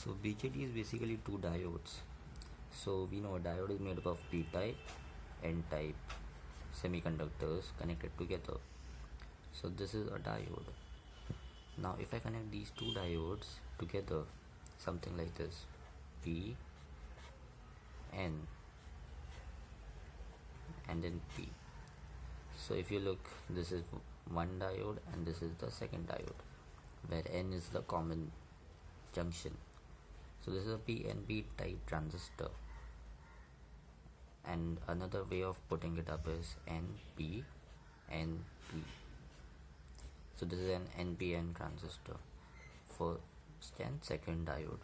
So BJT is basically two diodes. So we know a diode is made up of p-type, n-type semiconductors connected together. So this is a diode. Now if I connect these two diodes together, something like this, P, N, and then P. So if you look, this is one diode and this is the second diode, where N is the common junction. So this is a PNP type transistor, and another way of putting it up is NP, NP. So this is an NPN transistor, first and second diode.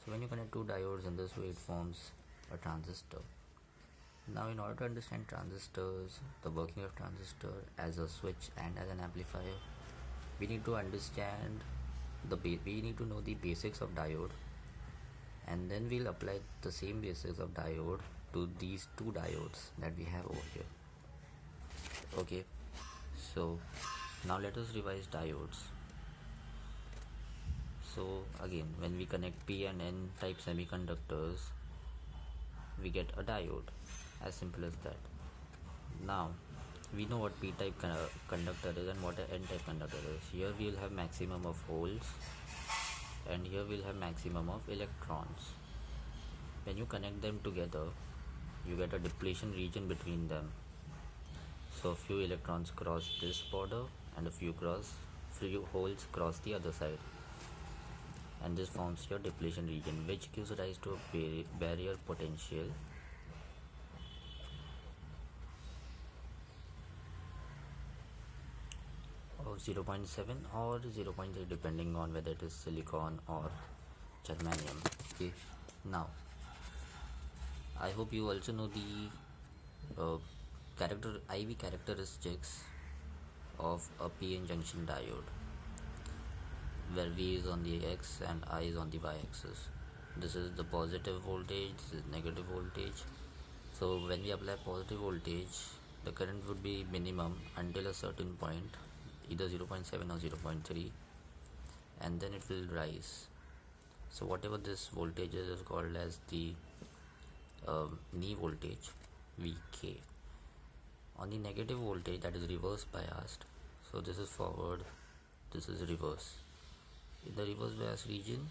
So when you connect two diodes in this way, it forms a transistor. Now in order to understand transistors, the working of transistor as a switch and as an amplifier, we need to understand we need to know the basics of diode, and then we'll apply the same basics of diode to these two diodes that we have over here. Okay, so now let us revise diodes. So again, when we connect P and N type semiconductors, we get a diode, as simple as that. Now we know what p-type conductor is and what an n-type conductor is. Here we will have maximum of holes and here we will have maximum of electrons. When you connect them together, you get a depletion region between them. So a few electrons cross this border and a few holes cross the other side, and this forms your depletion region, which gives rise to a barrier potential of 0.7 or 0.3 depending on whether it is silicon or germanium. Okay, now I hope you also know the IV characteristics of a PN junction diode, where V is on the X and I is on the Y axis. This is the positive voltage, this is negative voltage. So when we apply positive voltage, the current would be minimum until a certain point, either 0.7 or 0.3, and then it will rise. So whatever this voltage is called as the knee voltage, Vk. On the negative voltage, that is reverse biased, so this is forward, this is reverse. In the reverse bias region,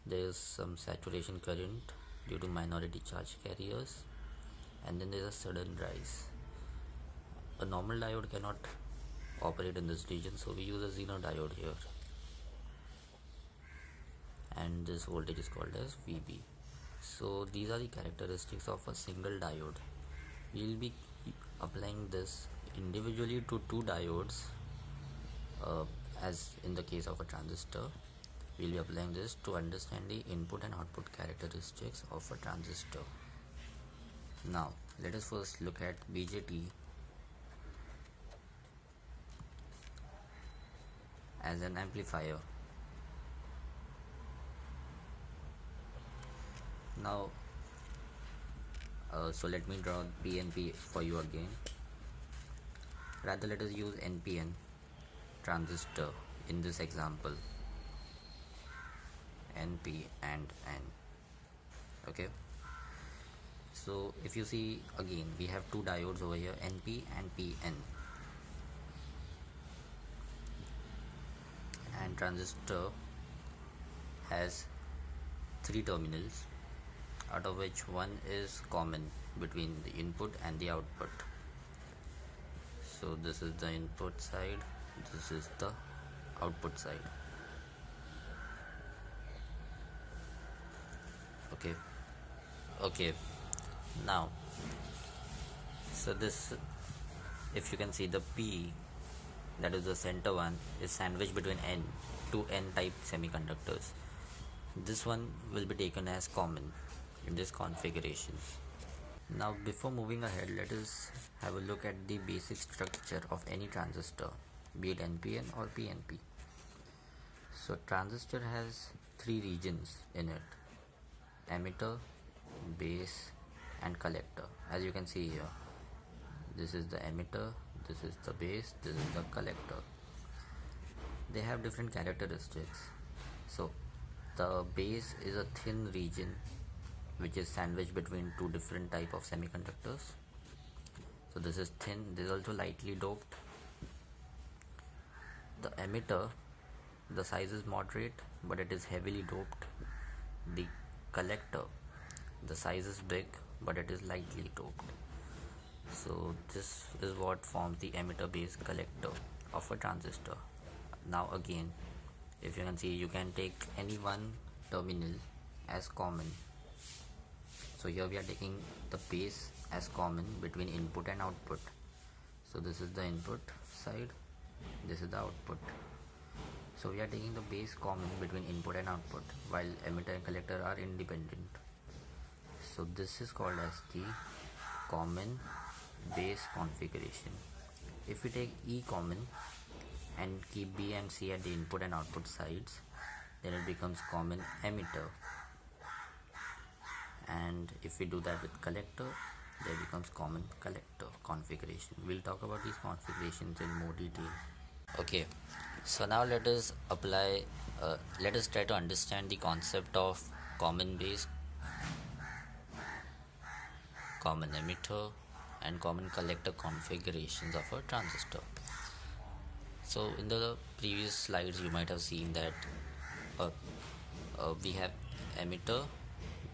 there is some saturation current due to minority charge carriers, and then there is a sudden rise. A normal diode cannot operate in this region, so we use a Zener diode here, and this voltage is called as Vb. So these are the characteristics of a single diode. We will be applying this individually to two diodes, as in the case of a transistor. We will be applying this to understand the input and output characteristics of a transistor. Now let us first look at BJT as an amplifier. Now so let me draw PNP for you again. Rather, let us use NPN transistor in this example. NP and N. Okay, so if you see, again we have two diodes over here, NP and PN, and transistor has three terminals, out of which one is common between the input and the output. So this is the input side, this is the output side. Okay, now so this, if you can see, the P, that is the center one, is sandwiched between two N type semiconductors. This one will be taken as common in this configuration. Now before moving ahead, let us have a look at the basic structure of any transistor, be it NPN or PNP. So transistor has three regions in it: emitter, base, and collector. As you can see here, this is the emitter, this is the base, this is the collector. They have different characteristics. So the base is a thin region which is sandwiched between two different type of semiconductors. So this is thin, this is also lightly doped. The emitter, the size is moderate but it is heavily doped. The collector, the size is big but it is lightly doped. So this is what forms the emitter base collector of a transistor. Now again, if you can see, you can take any one terminal as common. So here we are taking the base as common between input and output. So this is the input side, this is the output. So we are taking the base common between input and output, while emitter and collector are independent. So this is called as the common base configuration. If we take E common and keep B and C at the input and output sides, then it becomes common emitter. And if we do that with collector, there becomes common collector configuration. We'll talk about these configurations in more detail. Okay, so now let us try to understand the concept of common base, common emitter and common collector configurations of a transistor. So in the previous slides you might have seen that we have emitter,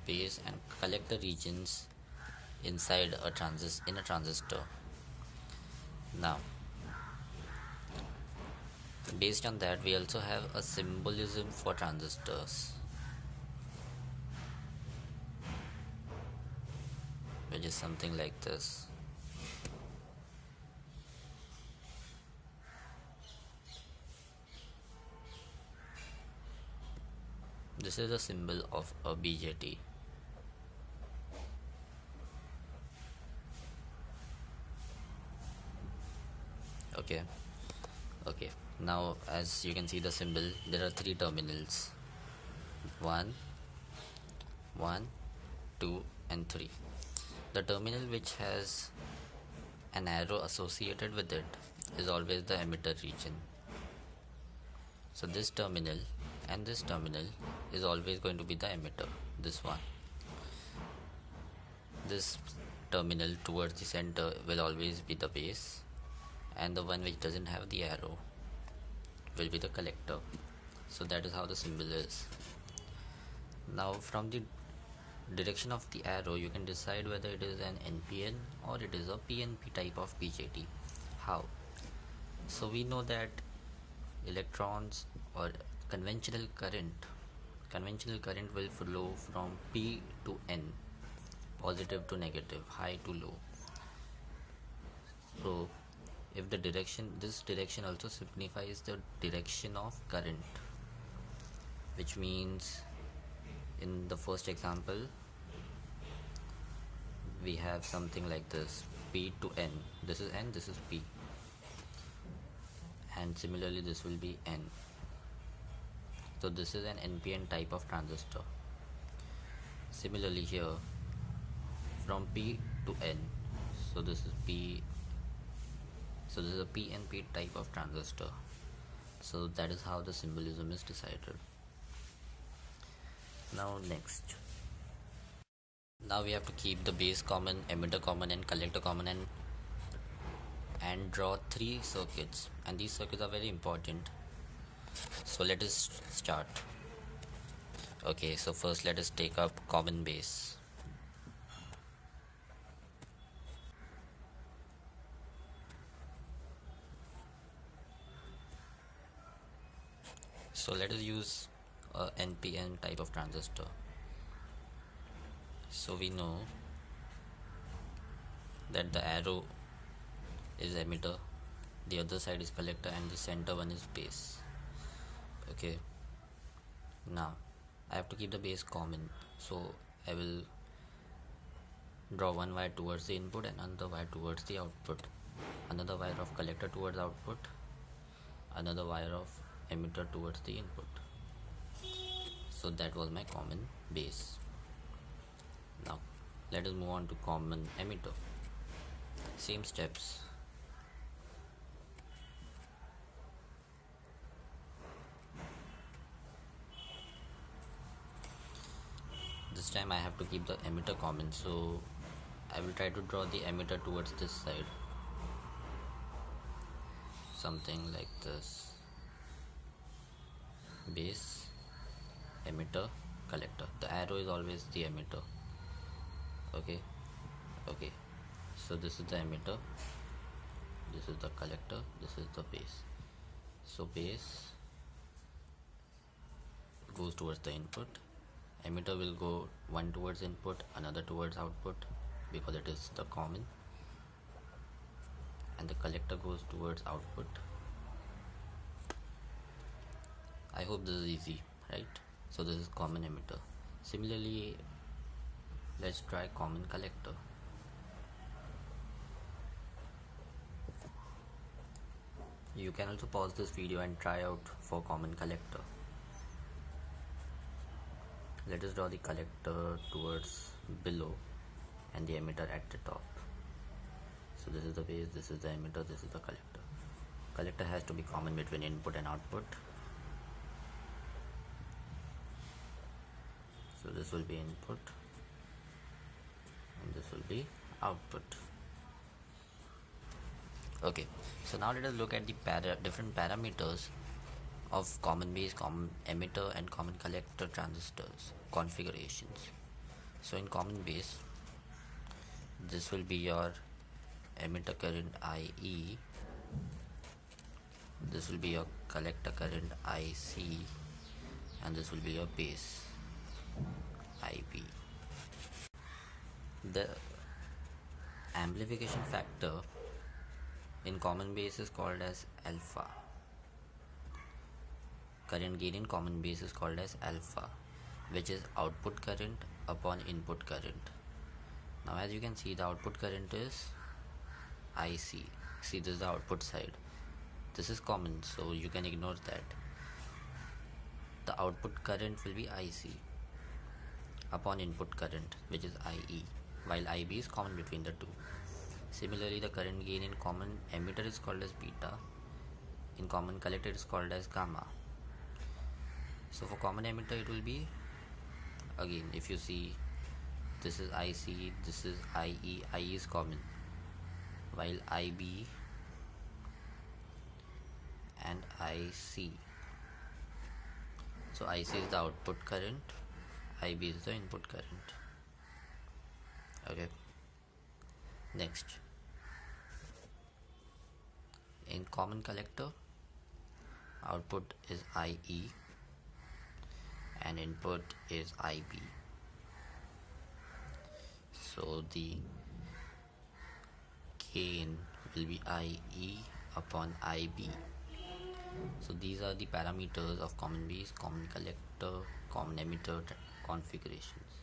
base and collector regions inside a transistor. Now based on that, we also have a symbolism for transistors, which is something like this. This is a symbol of a BJT. Okay, now as you can see the symbol, there are three terminals, 1, 2 and 3. The terminal which has an arrow associated with it is always the emitter region. So this terminal and this terminal is always going to be the emitter, this one. This terminal towards the center will always be the base, and the one which doesn't have the arrow will be the collector. So that is how the symbol is. Now from the direction of the arrow you can decide whether it is an NPN or it is a PNP type of BJT. How? So we know that electrons or conventional current will flow from P to N, positive to negative, high to low. So if this direction also signifies the direction of current, which means in the first example we have something like this, P to N. This is N, this is P, and similarly this will be N. So this is an NPN type of transistor. Similarly here, from P to N, so this is P, so this is a PNP type of transistor. So that is how the symbolism is decided. Now next, now we have to keep the base common, emitter common and collector common, and draw three circuits, and these circuits are very important. So let us start. Okay, so first let us take up common base. So let us use a NPN type of transistor. So we know that the arrow is emitter, the other side is collector, and the center one is base. Okay, now I have to keep the base common, so I will draw one wire towards the input and another wire towards the output, another wire of collector towards output, another wire of emitter towards the input. So that was my common base. Now let us move on to common emitter. Same steps. time I have to keep the emitter common, so I will try to draw the emitter towards this side, something like this: base, emitter, collector. The arrow is always the emitter. Okay, so this is the emitter, this is the collector, this is the base. So base goes towards the input, emitter will go one towards input, another towards output because it is the common, and the collector goes towards output. I hope this is easy, right? So this is common emitter. Similarly, let's try common collector. You can also pause this video and try out for common collector. Let us draw the collector towards below and the emitter at the top. So this is the base, this is the emitter, this is the collector. Collector has to be common between input and output. So this will be input and this will be output. Okay, so now let us look at the different parameters of common base, common emitter and common collector transistors configurations. So in common base, this will be your emitter current IE, this will be your collector current IC, and this will be your base IB. The amplification factor in common base is called as alpha. Current gain in common base is called as alpha, which is output current upon input current. Now as you can see, the output current is IC. See, this is the output side. This is common, so you can ignore that. The output current will be IC upon input current, which is IE, while IB is common between the two. Similarly, the current gain in common emitter is called as beta. In common collector it is called as gamma. So for common emitter it will be, again, if you see, this is IC, this is IE. IE is common, while IB and IC. So IC is the output current, IB is the input current. Okay, next, in common collector, output is IE and input is IB. So the gain will be IE upon IB. So these are the parameters of common base, common collector, common emitter configurations.